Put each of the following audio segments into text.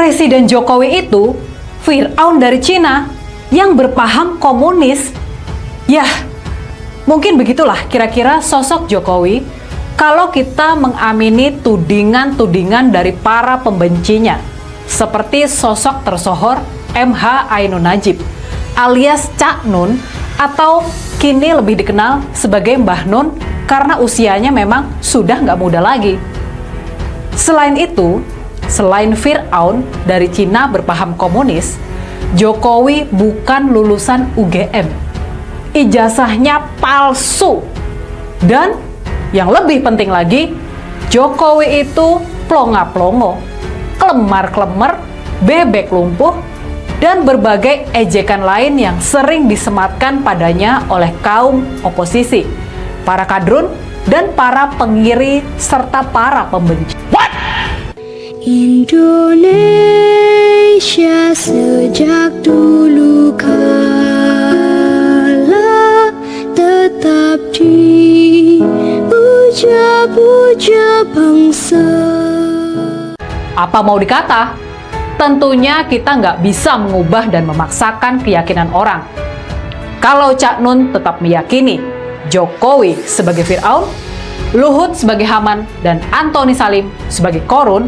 Presiden Jokowi itu Firaun dari Cina yang berpaham komunis. Yah, mungkin begitulah kira-kira sosok Jokowi kalau kita mengamini tudingan-tudingan dari para pembencinya, seperti sosok tersohor M.H. Ainun Nadjib alias Cak Nun, atau kini lebih dikenal sebagai Mbah Nun karena usianya memang sudah nggak muda lagi. Selain itu, selain Firaun dari Cina berpaham komunis, Jokowi bukan lulusan UGM. Ijazahnya palsu. Dan yang lebih penting lagi, Jokowi itu plonga-plongo, kelemar-kelemar, bebek lumpuh, dan berbagai ejekan lain yang sering disematkan padanya oleh kaum oposisi, para kadrun, dan para pengiri serta para pembenci. Indonesia sejak dulu kala tetap dipuja-puja bangsa. Apa mau dikata? Tentunya kita nggak bisa mengubah dan memaksakan keyakinan orang. Kalau Cak Nun tetap meyakini Jokowi sebagai Firaun, Luhut sebagai Haman, dan Antoni Salim sebagai Korun,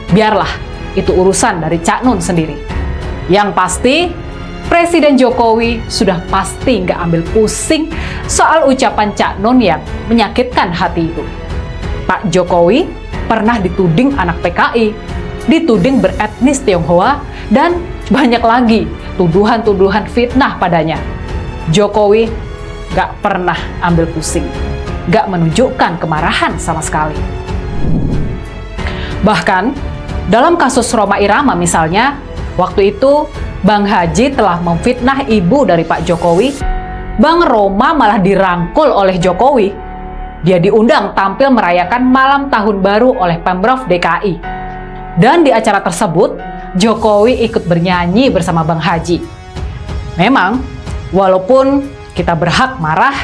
biarlah itu urusan dari Cak Nun sendiri. Yang pasti, Presiden Jokowi sudah pasti nggak ambil pusing soal ucapan Cak Nun yang menyakitkan hati itu. Pak Jokowi pernah dituding anak PKI, dituding beretnis Tionghoa, dan banyak lagi tuduhan-tuduhan fitnah padanya. Jokowi nggak pernah ambil pusing, nggak menunjukkan kemarahan sama sekali. Bahkan, dalam kasus Rhoma Irama misalnya, waktu itu Bang Haji telah memfitnah ibu dari Pak Jokowi. Bang Rhoma malah dirangkul oleh Jokowi. Dia diundang tampil merayakan malam tahun baru oleh Pemprov DKI. Dan di acara tersebut, Jokowi ikut bernyanyi bersama Bang Haji. Memang, walaupun kita berhak marah,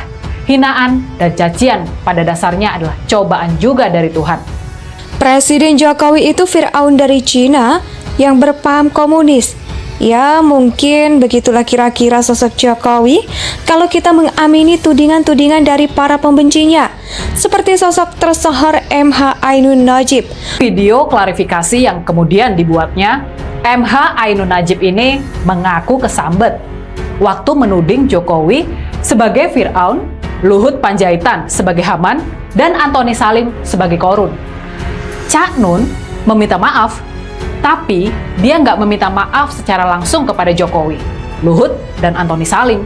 hinaan dan cacian pada dasarnya adalah cobaan juga dari Tuhan. Presiden Jokowi itu Firaun dari Cina yang berpaham komunis. Ya, mungkin begitulah kira-kira sosok Jokowi kalau kita mengamini tudingan-tudingan dari para pembencinya, seperti sosok tersohor M.H. Ainun Nadjib. Video klarifikasi yang kemudian dibuatnya, M.H. Ainun Nadjib ini mengaku kesambet waktu menuding Jokowi sebagai Firaun, Luhut Panjaitan sebagai Haman, dan Antoni Salim sebagai Korun. Cak Nun meminta maaf, tapi dia nggak meminta maaf secara langsung kepada Jokowi, Luhut, dan Antoni Salim.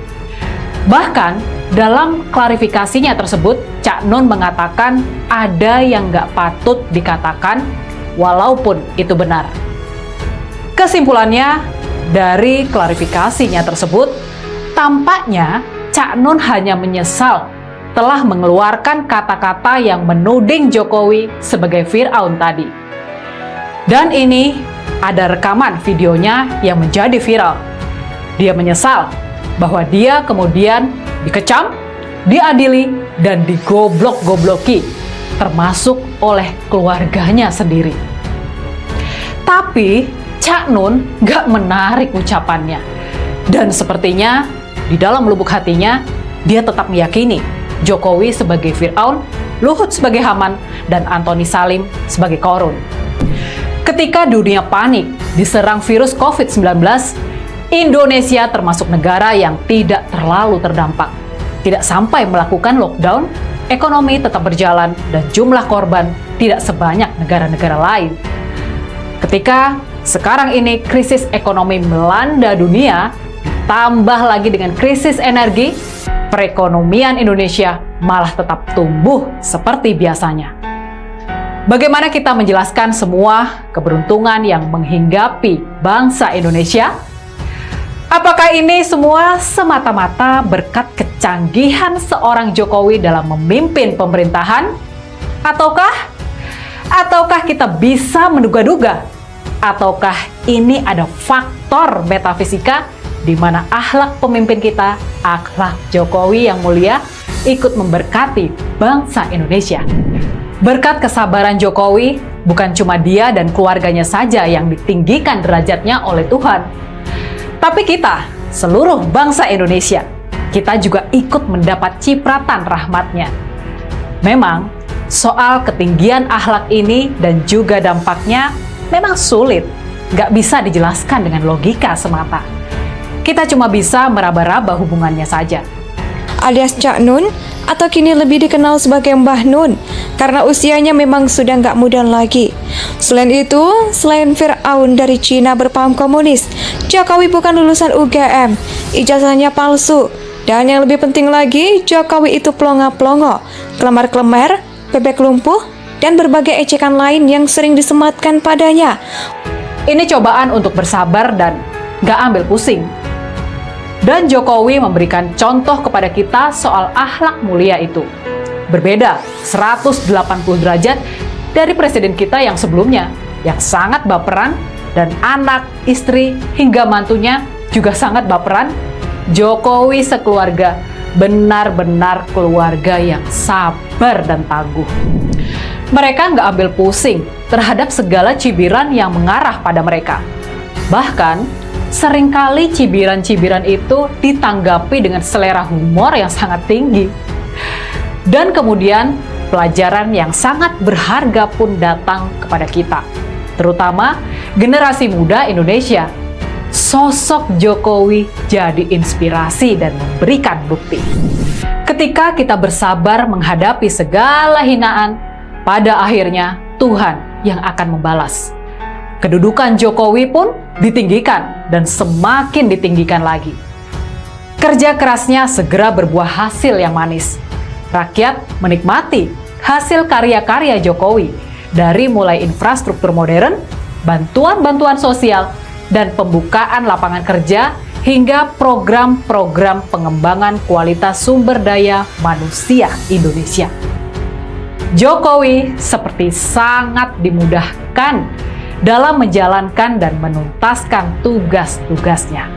Bahkan dalam klarifikasinya tersebut, Cak Nun mengatakan ada yang nggak patut dikatakan walaupun itu benar. Kesimpulannya, dari klarifikasinya tersebut, tampaknya Cak Nun hanya menyesal telah mengeluarkan kata-kata yang menuding Jokowi sebagai Firaun tadi. Dan ini ada rekaman videonya yang menjadi viral. Dia menyesal bahwa dia kemudian dikecam, diadili, dan digoblok-gobloki, termasuk oleh keluarganya sendiri. Tapi Cak Nun gak menarik ucapannya. Dan sepertinya di dalam lubuk hatinya, dia tetap meyakini Jokowi sebagai Firaun, Luhut sebagai Haman, dan Antoni Salim sebagai Korun. Ketika dunia panik diserang virus COVID-19, Indonesia termasuk negara yang tidak terlalu terdampak. Tidak sampai melakukan lockdown, ekonomi tetap berjalan, dan jumlah korban tidak sebanyak negara-negara lain. Ketika sekarang ini krisis ekonomi melanda dunia, ditambah lagi dengan krisis energi, perekonomian Indonesia malah tetap tumbuh seperti biasanya. Bagaimana kita menjelaskan semua keberuntungan yang menghinggapi bangsa Indonesia? Apakah ini semua semata-mata berkat kecanggihan seorang Jokowi dalam memimpin pemerintahan? Ataukah kita bisa menduga-duga? Ataukah ini ada faktor metafisika di mana akhlak pemimpin kita, akhlak Jokowi yang mulia, ikut memberkati bangsa Indonesia? Berkat kesabaran Jokowi, bukan cuma dia dan keluarganya saja yang ditinggikan derajatnya oleh Tuhan, tapi kita, seluruh bangsa Indonesia, kita juga ikut mendapat cipratan rahmat-Nya. Memang, soal ketinggian akhlak ini dan juga dampaknya memang sulit, nggak bisa dijelaskan dengan logika semata. Kita cuma bisa meraba-raba hubungannya saja. Alias Cak Nun, atau kini lebih dikenal sebagai Mbah Nun, karena usianya memang sudah nggak muda lagi. Selain itu, selain Fir'aun dari Cina berpaham komunis, Jokowi bukan lulusan UGM, ijazahnya palsu, dan yang lebih penting lagi, Jokowi itu pelongo-pelongo, kelemar-kelemar, bebek lumpuh, dan berbagai ejekan lain yang sering disematkan padanya. Ini cobaan untuk bersabar dan nggak ambil pusing. Dan Jokowi memberikan contoh kepada kita soal akhlak mulia itu. Berbeda 180 derajat dari presiden kita yang sebelumnya, yang sangat baperan, dan anak, istri, hingga mantunya juga sangat baperan. Jokowi sekeluarga benar-benar keluarga yang sabar dan tangguh. Mereka nggak ambil pusing terhadap segala cibiran yang mengarah pada mereka. Bahkan, seringkali cibiran-cibiran itu ditanggapi dengan selera humor yang sangat tinggi. Dan kemudian, pelajaran yang sangat berharga pun datang kepada kita, terutama generasi muda Indonesia. Sosok Jokowi jadi inspirasi dan memberikan bukti. Ketika kita bersabar menghadapi segala hinaan, pada akhirnya Tuhan yang akan membalas. Kedudukan Jokowi pun ditinggikan dan semakin ditinggikan lagi. Kerja kerasnya segera berbuah hasil yang manis. Rakyat menikmati hasil karya-karya Jokowi, dari mulai infrastruktur modern, bantuan-bantuan sosial, dan pembukaan lapangan kerja, hingga program-program pengembangan kualitas sumber daya manusia Indonesia. Jokowi seperti sangat dimudahkan dalam menjalankan dan menuntaskan tugas-tugasnya.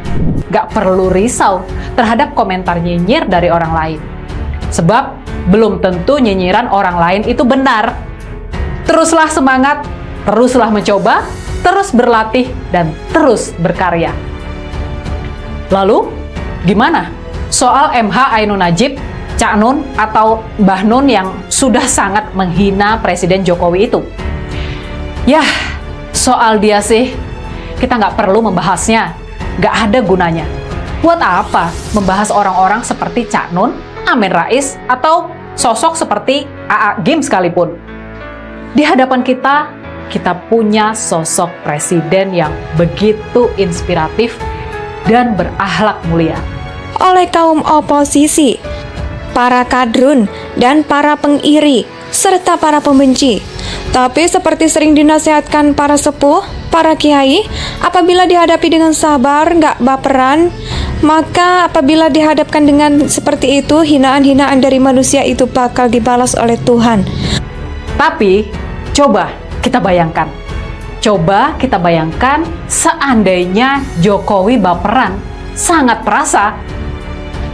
Gak perlu risau terhadap komentar nyinyir dari orang lain. Sebab belum tentu nyinyiran orang lain itu benar. Teruslah semangat, teruslah mencoba, terus berlatih, dan terus berkarya. Lalu, gimana soal MH Ainun Najib, Cak Nun, atau Mbah Nun yang sudah sangat menghina Presiden Jokowi itu? Yah, soal dia sih, kita nggak perlu membahasnya, nggak ada gunanya. Buat apa membahas orang-orang seperti Cak Nun, Amin Rais, atau sosok seperti AA Gim sekalipun? Di hadapan kita punya sosok presiden yang begitu inspiratif dan berakhlak mulia. Oleh kaum oposisi, para kadrun, dan para pengiri, serta para pembenci. Tapi seperti sering dinasihatkan para sepuh, para kiai, apabila dihadapi dengan sabar, nggak baperan, maka apabila dihadapkan dengan seperti itu, hinaan-hinaan dari manusia itu bakal dibalas oleh Tuhan. Tapi, coba kita bayangkan seandainya Jokowi baperan, sangat perasa.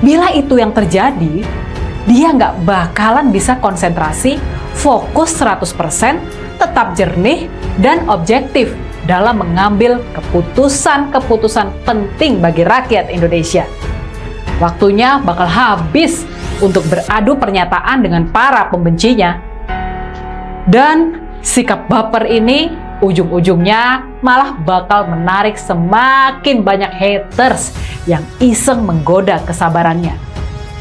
Bila itu yang terjadi, dia nggak bakalan bisa konsentrasi, fokus 100%, tetap jernih dan objektif dalam mengambil keputusan-keputusan penting bagi rakyat Indonesia. Waktunya bakal habis untuk beradu pernyataan dengan para pembencinya. Dan sikap baper ini ujung-ujungnya malah bakal menarik semakin banyak haters yang iseng menggoda kesabarannya.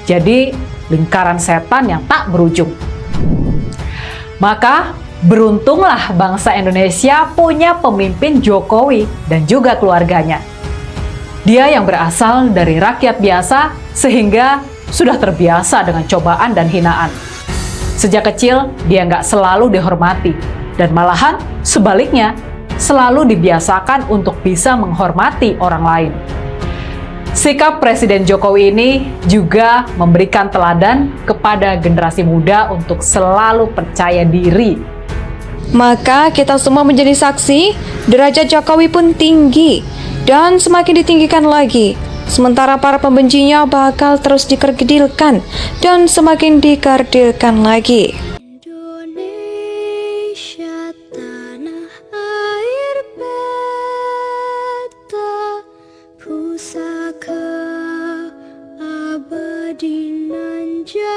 Jadi, lingkaran setan yang tak berujung. Maka, beruntunglah bangsa Indonesia punya pemimpin Jokowi dan juga keluarganya. Dia yang berasal dari rakyat biasa sehingga sudah terbiasa dengan cobaan dan hinaan. Sejak kecil, dia nggak selalu dihormati, dan malahan sebaliknya, selalu dibiasakan untuk bisa menghormati orang lain. Sikap Presiden Jokowi ini juga memberikan teladan kepada generasi muda untuk selalu percaya diri. Maka kita semua menjadi saksi, derajat Jokowi pun tinggi dan semakin ditinggikan lagi. Sementara para pembencinya bakal terus dikerdilkan dan semakin dikerdilkan lagi. Indonesia tak pusaka abadi nan jaya.